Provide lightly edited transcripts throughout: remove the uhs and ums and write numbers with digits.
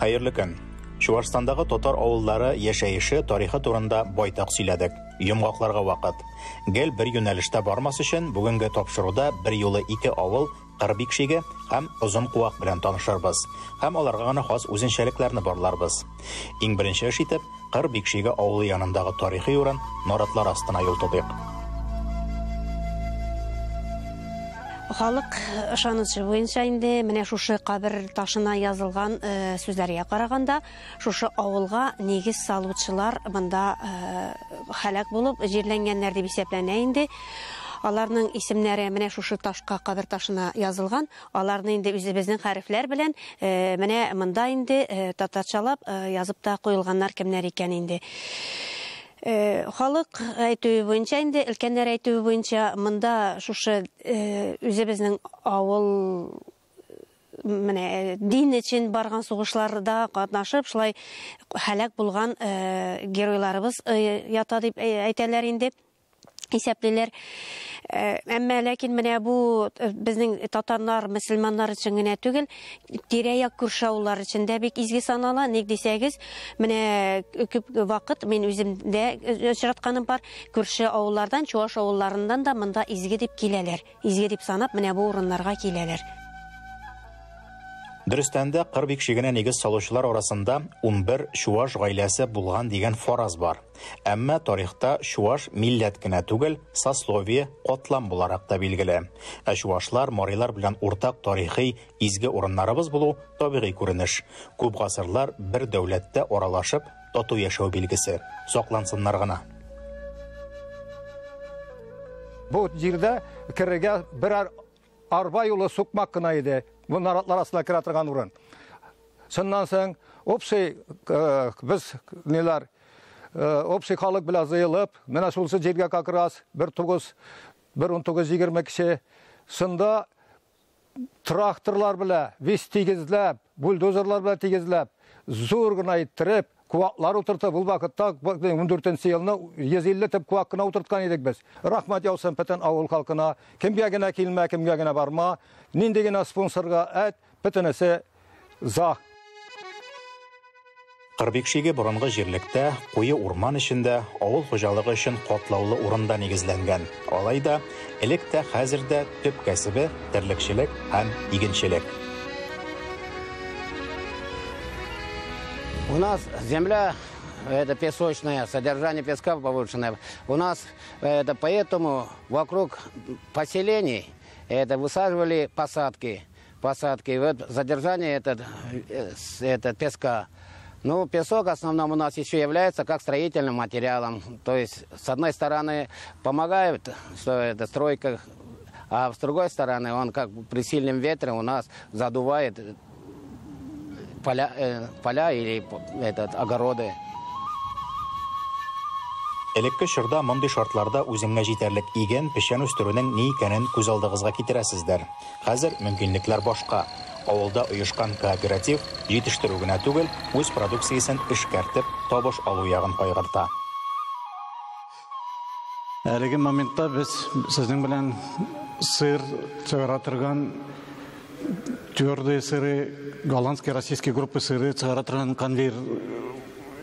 Hayırlı kün. Чувашстандағы татар ауыллары яшәеше тарихы турында байтак сөйләдек. Йомгакларга вакыт. Гел бер юнәлештә бармас өчен бүгенге тапшыруда бер юлы 2 авыл Кырбикшиге һәм Озын Куак белән танышырбыз. Һәм аларга гына хас үзенчәлекләрне барларбыз. Иң беренче эш итеп Кырбикшиге авылы янындагы тарихи урын Наратлар астына юл тотыйк. Халык ышанычы буенча инде менә шушы кабер ташына язылган сүзләргә караганда, шушы авылга нигез салучылар монда халак булып җирләнгәннәр дип исәпләнә инде. Аларның исемнәре менә шушы ташка кабер ташына язылган. Аларны инде үзебезнең хәрефләр белән менә монда инде татарчалап язып та куелганнар кемнәр икән инде. Халык әйтүе буенча инде, өлкәннәр әйтүе буенча монда шушы үзебезнең авыл менә дин өчен барган сугышларда катнашып, шулай халак булган геройларыбыз ята дип әйтәләр инде. Исәплеләр. Әмма ләкин менә бу безнең татарлар, мөселманнар өчен генә түгел, тирә-як күрше авыллар өчен дә бик изге санала. Ник дисәгез, менә күп вакыт мин үземдә очратканым бар, күрше авыллардан, Чуаш авылларыннан да монда изге дип киләләр. Изге дип санап, менә бу урыннарга киләләр. Дөрестәндә Кырбикшигенә нигез салучылар арасында 11 Чуаш гаиләсе булган дигән фараз бар. Әмма тарихта Чуаш милләт кенә түгел, сословие, катлам буларак та билгеле. Ә чуашлар, марилар белән уртак тарихи изге урыннарыбыз булу табигый күренеш. Күп гасырлар бер дәүләттә аралашып, тату яшәү билгесе. Саклансыннар гына. Бу җирдә керергә берәр арба юлы сукмак кына иде. Bu Naratlar aslında kiratırgan urun. Şundan sen opsi biz neler opsi kalık bile zayılıp mena şulsa jerge kakıras 1920 kişi şunda traktörler bile vis tigizlep buldozerlar bile tigizlep zor gına ittirip kuvaklar oturtup bu vakitte 14. yılını 150 tip kuvakına oturtkan edik biz. Rahmat yavsun bütün avul halkına kimge gene kilme kimge gene barma nindigine sponsorga et bütünesi za. Кырбикшиге борынгы җирлектә куе урман эчендә авыл хуҗалыгы өчен катлаулы урында нигезләнгән. Алайда элек тә хәзер дә төп кәсебе терлекчелек һәм игенчелек. У нас земля это песочная, содержание песка повышенное. У нас это поэтому вокруг поселений это высаживали посадки. Вот задержание этот песка. Ну, песок в основном у нас еще является как строительным материалом. То есть, с одной стороны, помогает, что это стройка, а с другой стороны, он как при сильном ветре у нас задувает поля или огороды. Элекке чорда мондый шартларда үзеңә җитәрлек иген, пешән үстерүнең ни икәнен күз алдыгызга китерәсездер. Хәзер мөмкинлекләр башка. Авылда оешкан кооператив җитештерү генә түгел, үз продукциясен эшкәртеп, табыш алу ягын кайгырта. Әлеге моментта без сезнең белән сыр чыгара торган твердые сыры, голландский, российский группы сыры чыгара торган конвейер,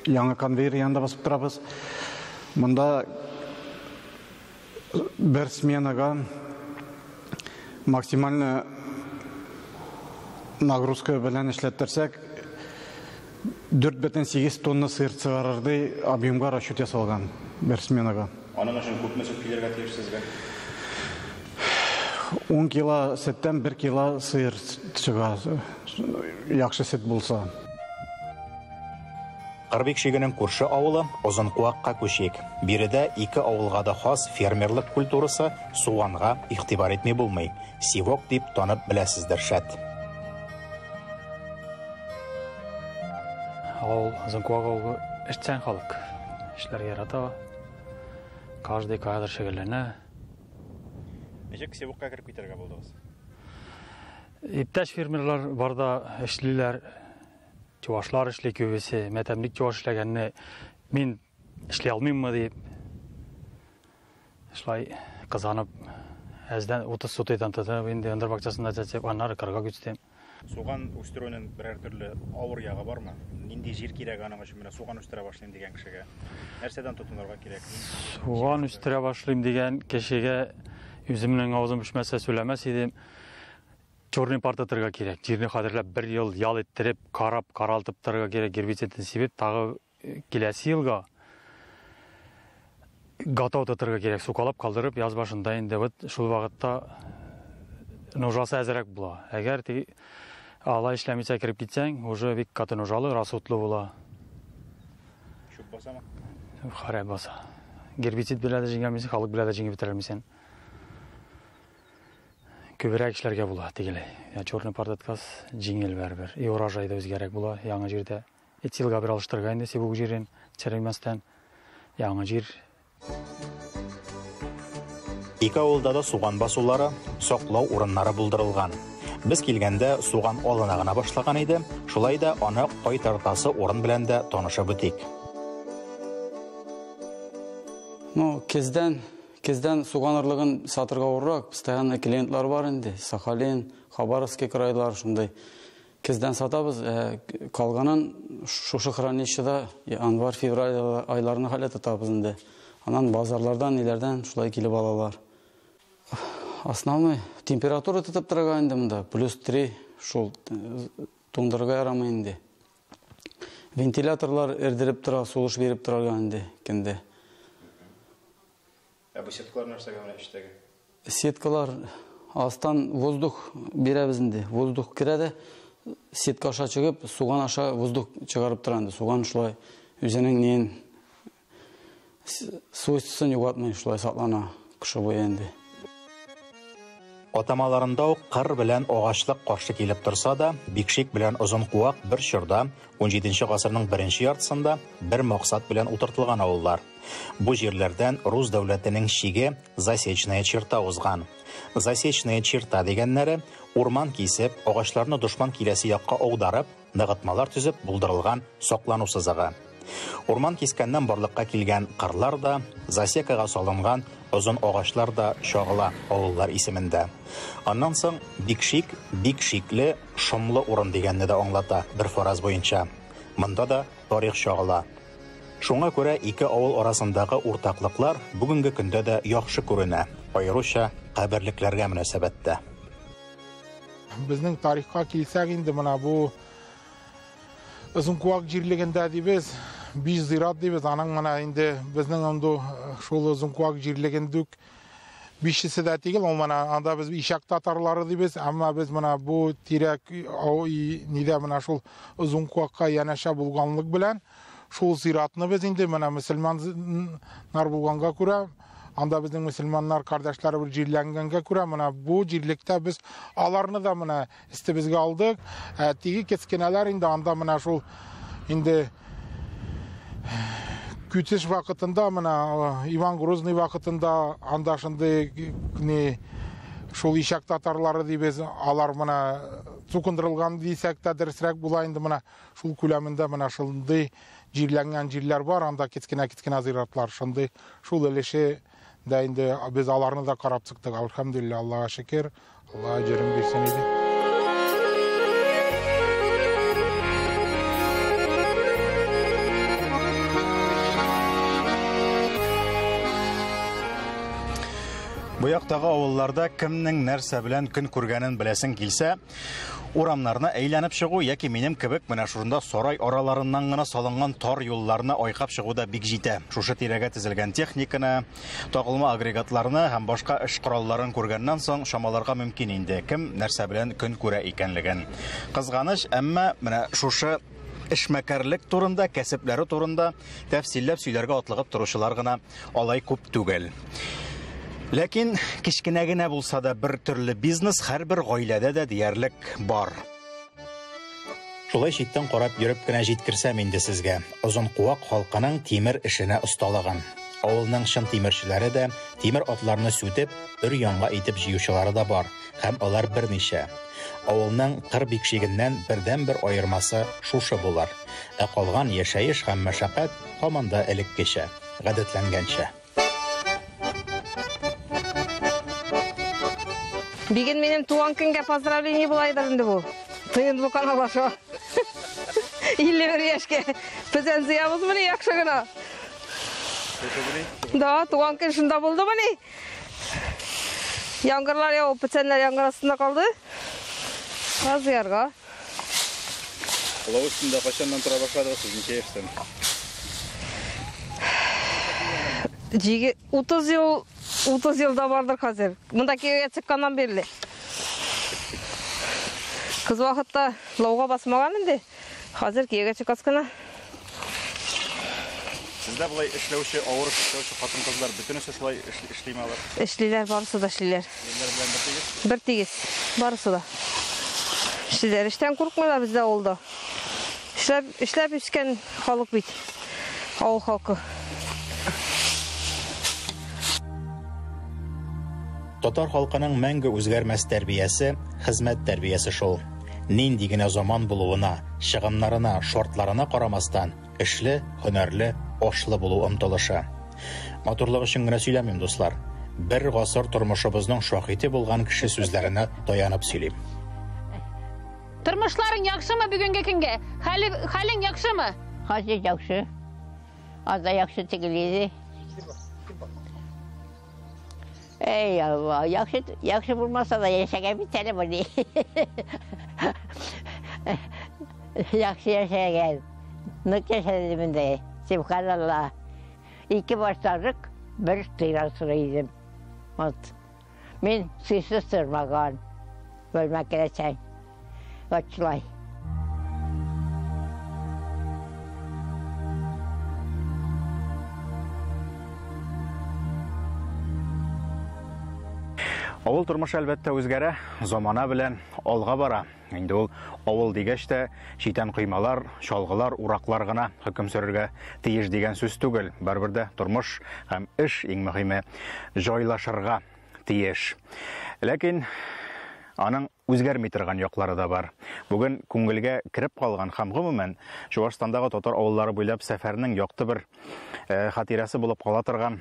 яңа конвейер янында басып торабыз. Монда бер сменага максимально нагрузка белән эшләттерсәк 4,8 тонна сыр чыгарырдай объемга расчет ясалган бер сменага. Аның өчен күпме сөт килергә тиешсезгә? 10 кило сөттән 1 кило сыр чыга. Яхшы сөт булса. Кырбикшигенең күрше авылы Озын Куакка күчик. Биредә 2 авылга да хас фермерлык культурасы суганга игътибар итми булмый. Сивок дип танып беләсездер шәт. Авыл Озын Куак авылы эшчән халык. Эшләр ярата. Каждый кадр шөгыльләнә. Ничек Сивокка кирип китәргә булдыгыз? Иптәш фермерлар барда эшлиләр. Чувашлар эшли күбесе, мәтәмлек чуваш эшләгәнне мин эшли алмыйммы дип. Шулай кызанып, әздән 30 сотыйдан тотып, инде ындыр бакчасында чәчеп, аннары кырга күчтем. Суган үстерүнең берәр төрле авыр ягы бармы? Нинди җир кирәк аның өчен менә суган үстерә башлыйм дигән кешегә? Нәрсәдән тотынырга кирәк? Суган үстерә башлыйм дигән кешегә үземнең авызым пешмәсә сөйләмәс идем. Чорный партатырга кирәк. Җирне хәтерләп 1 ел ял иттереп, каралтып торырга кирәк, гербицидны сибеп, тагы киләсе елга готов тотырга кирәк. Сукалап калдырып, яз башында инде вот шул вакытта нужасы әзрәк була. Әгәр алай эшләмичә кирип китсәң, уже бик каты нужалы, расутлы була. Шуп басамы? Харап баса. Гербицид белән дә җиңәмисең, халык белән дә җиңеп бетерәлмисең. Күбрәк эшләргә була тигеләй. Чорный партаткас җиңел бәрбер. И урожай да үзгәрәк була. Яңа җирдә 2 елга бер алыштырга инде сибук җирен чәрәймәстән. Яңа җир. Ике авылда да суган басулары, саклау урыннары булдырылган. Без килгәндә суган алына гына башлаган иде. Шулай да аны кайтартасы урын белән дә танышып үтик. Ну, кездән суганырлыгын сатырга урак, постоянно клиентлар бар инде. Сахалин, Хабаровский крайлар шундай. Кездән сатабыз, калганын шушы хранилищеда январь-февраль айларына хәле тотабыз инде. Анан базарлардан, ниләрдән шулай килеп алалар. Основной температура тотып торга инде монда +3 шул туңдырга ярамый инде. Вентиляторлар эрдереп тора, сулыш берип торга инде кинде. Бу сеткалар нәрсәгә менә эштәге? Сеткалар астан воздух бирәбез инде. Воздух керә дә сетка аша чыгып, суган аша воздух чыгарып тора инде. Суган шулай үзенең нен свойствосын югатмый шулай саклана кышы буе инде. Атамаларында ук кыр белән агачлык каршы килеп торса да, бикшик белән озын куак бер чорда 17нче гасырның 1нче яртысында бер максат белән утыртылган авыллар. Бу җирләрдән рус дәүләтенең чиге засечная черта узган. Засечная черта дигәннәре урман кисеп, агачларны дошман киләсе якка аударып, ныгытмалар төзеп булдырылган саклану сызыгы. Урман кискәннән барлыкка килгән кырлар да, засекага салынган озын агачлар да чагыла авыллар исемендә. Аннан соң бик шикле, шомлы урын дигәнне дә аңлата бер фараз буенча. Монда да тарих чагыла. Шуңа күрә ике авыл арасындагы уртаклыклар бүгенге көндә дә яхшы күренә, аеруча каберлекләргә мөнәсәбәттә. Безнең тарихка килсәк инде менә бу озын куак җирлегендә дибез, 5 зират дибез, аның менә инде безнең анда шул озын куак җирлегендә 5-се дә түгел, ул менә анда без ишәк татарлары дибез, әмма без менә бу тирәк нидә менә шул озын куакка янәшә булганлык белән шул зиратны без инде менә мөселманнар булганга күрә, анда безнең мөселманнар кардәшләре бер җирләнгәнгә күрә, менә бу җирлектә без аларны да менә истебезгә алдык. Тиге кескенәләр инде анда менә шул инде күтеш вакытында менә Иван Грозный вакытында анда шундый шул ишәк татарлары дибез, алар менә цукындырылган дисәк тә дөресрәк була инде менә шул күләмендә менә шундый җирләнгән җирләр бар, анда кескенә зиратлар шундый шул элеше дә инде без аларны да карап чыктык. Әлхәмдүлилләх, Аллаһка шөкер, Алла җирен бирсен иде. Бу яктагы авылларда кемнең нәрсә белән көн күргәнен беләсең килсә, урамнарны әйләнеп чыгу яки минем кебек менә шунда сарай араларыннан гына салынган тар юлларны айкап чыгу да бик җитә. Шушы тирәгә тезелгән техниканы, тагылма агрегатларны һәм башка эш коралларын күргәннән соң шамаларга мөмкин инде кем нәрсә белән көн күрә икәнлеген. Кызганыч, әмма менә шушы эшмәкәрлек турында, кәсепләре турында тәфсилләп сөйләргә атлыгып торучылар гына алай күп түгел. Ләкин кичкенә генә булса да бер төрле бизнес һәрбер гаиләдә дә диярлек бар. Шулай читтән карап йөреп кенә җиткерсәм инде сезгә, озын куак халкының тимер эшенә осталыгын. Авылның чын тимерчеләре дә тимер атларны сүтеп, өр-яңа итеп җыючылары да бар, һәм алар берничә. Авылның кыр бикшигеннән бердән-бер аермасы шушы булар. Ә калган яшәеш һәм мәшәкать һаман да элеккечә, гадәтләнгәнчә. Биген минем туган көнгә поздравление булайдыр инде бу. Енді бұл қаналашы. 51 яшке. Біз әнзиямыз міне яқшығына. Да, туған кен шында болды міне. Яңғырлар яу, піценлер яңғыр астында қалды. Қазиярға. Ола үстінде қашаннан тұра башладығы сіздің кейіпсін? 30 жылда бардыр қазір. Мұнда кеге чыққаннан берілі. Қыз уақытта лауға басмаған енді. Қазір кеге чыққасқана. Сізді бұлай ішлеуші, ауыр ішлеуші қатын қыздар бүтінісі шылай ішлейме алар? Ішлейлер, барысы да ішлейлер. Елдер білен бір тегіз? Бір тегіз, барысы да. Ішлейлер, іштен құрқмайлар бізде олды. Ішлеп ішкен халық бейт. Ауыл халқы. Татар халқының мәңгі өзгәрмәс тәрбиясы, хезмәт тәрбиясы шул. Нинди генә заман булуына, чыгымнарына, шартларына карамастан, эшле, һөнәрле, ашлы булу омтылышы. Матурлык өчен генә сөйләмим, дуслар. Бер гасыр тормышыбызның шаһиты булган кеше сүзләренә таянып сөйлим. Тормышларың яхшымы бүгенге көнгә? Хәлең яхшымы? Хәзер яхшы. Аза яхшы тигеледе. Ey Allah, yaxşı bulmasa da yaşayan bir tane bu değil. Yaxşı yaşayan. Nuk yaşadım de. Subhanallah. İki başlarlık bir tıyran sıraydım. Ben suysuz sırmağın. Bölmek gereçen. Açılay. Авыл тормышы әлбәттә үзгәрә, замана белән алга бара. Инде ул авыл дигәч тә читән кыймалар, чалгылар, ураклар гына хөкем сөрергә тиеш дигән сүз түгел. Барыбер дә тормыш һәм эш иң мөһиме җайлашырга тиеш. Ләкин аның үзгәрми торган яклары да бар. Бүген күңелгә кирип калган һәм гомумән Чуашстандагы татар авыллары буйлап сәфәрнең якты бер хатирәсе булып кала торган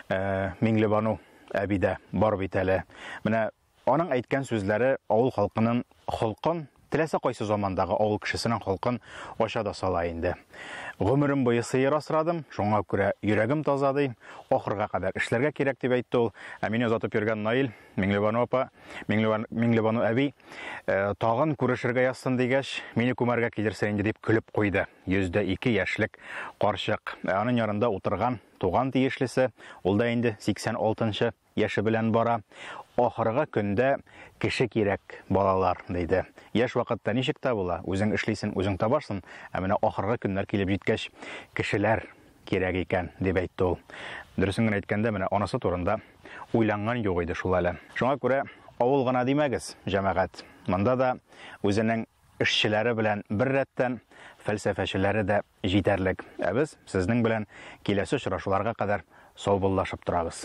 Миңлебану әбидә бар бит әле. Менә аның әйткән сүзләре авыл халкының холкын, теләсә кайсы замандагы авыл кешесенең холкын ача да сала инде. Гомерем буе сыер асрадым, шуңа күрә йөрәгем тазадый, ахырга кадәр эшләргә кирәк дип әйтте ул. Ә мине озатып йөргән Наил, Миңлебану апа, Миңлебану әби тагын күрешергә язсын дигәч, мине күмәргә килерсә инде дип көлеп куйды. 102 яшьлек карчык. Аның янында утырган туган тиешлесе, ул да инде 86-нчы яше белән бара. Ахырга көндә кеше кирәк, балалар, диде. Яшь вакытта ничек тә була, үзең эшлисең, үзең табарсың, ә менә ахырга көннәр килеп җиткәч, кешеләр кирәк икән, дип әйтте ул. Дөресен генә әйткәндә, менә анысы турында уйланган юк иде шул әле. Шуңа күрә авыл гына димәгез, җәмәгать. Монда да үзенең эшчеләре белән бер рәттән фәлсәфәчеләре дә җитәрлек. Ә без сезнең белән киләсе очрашуларга кадәр саубуллашып торабыз.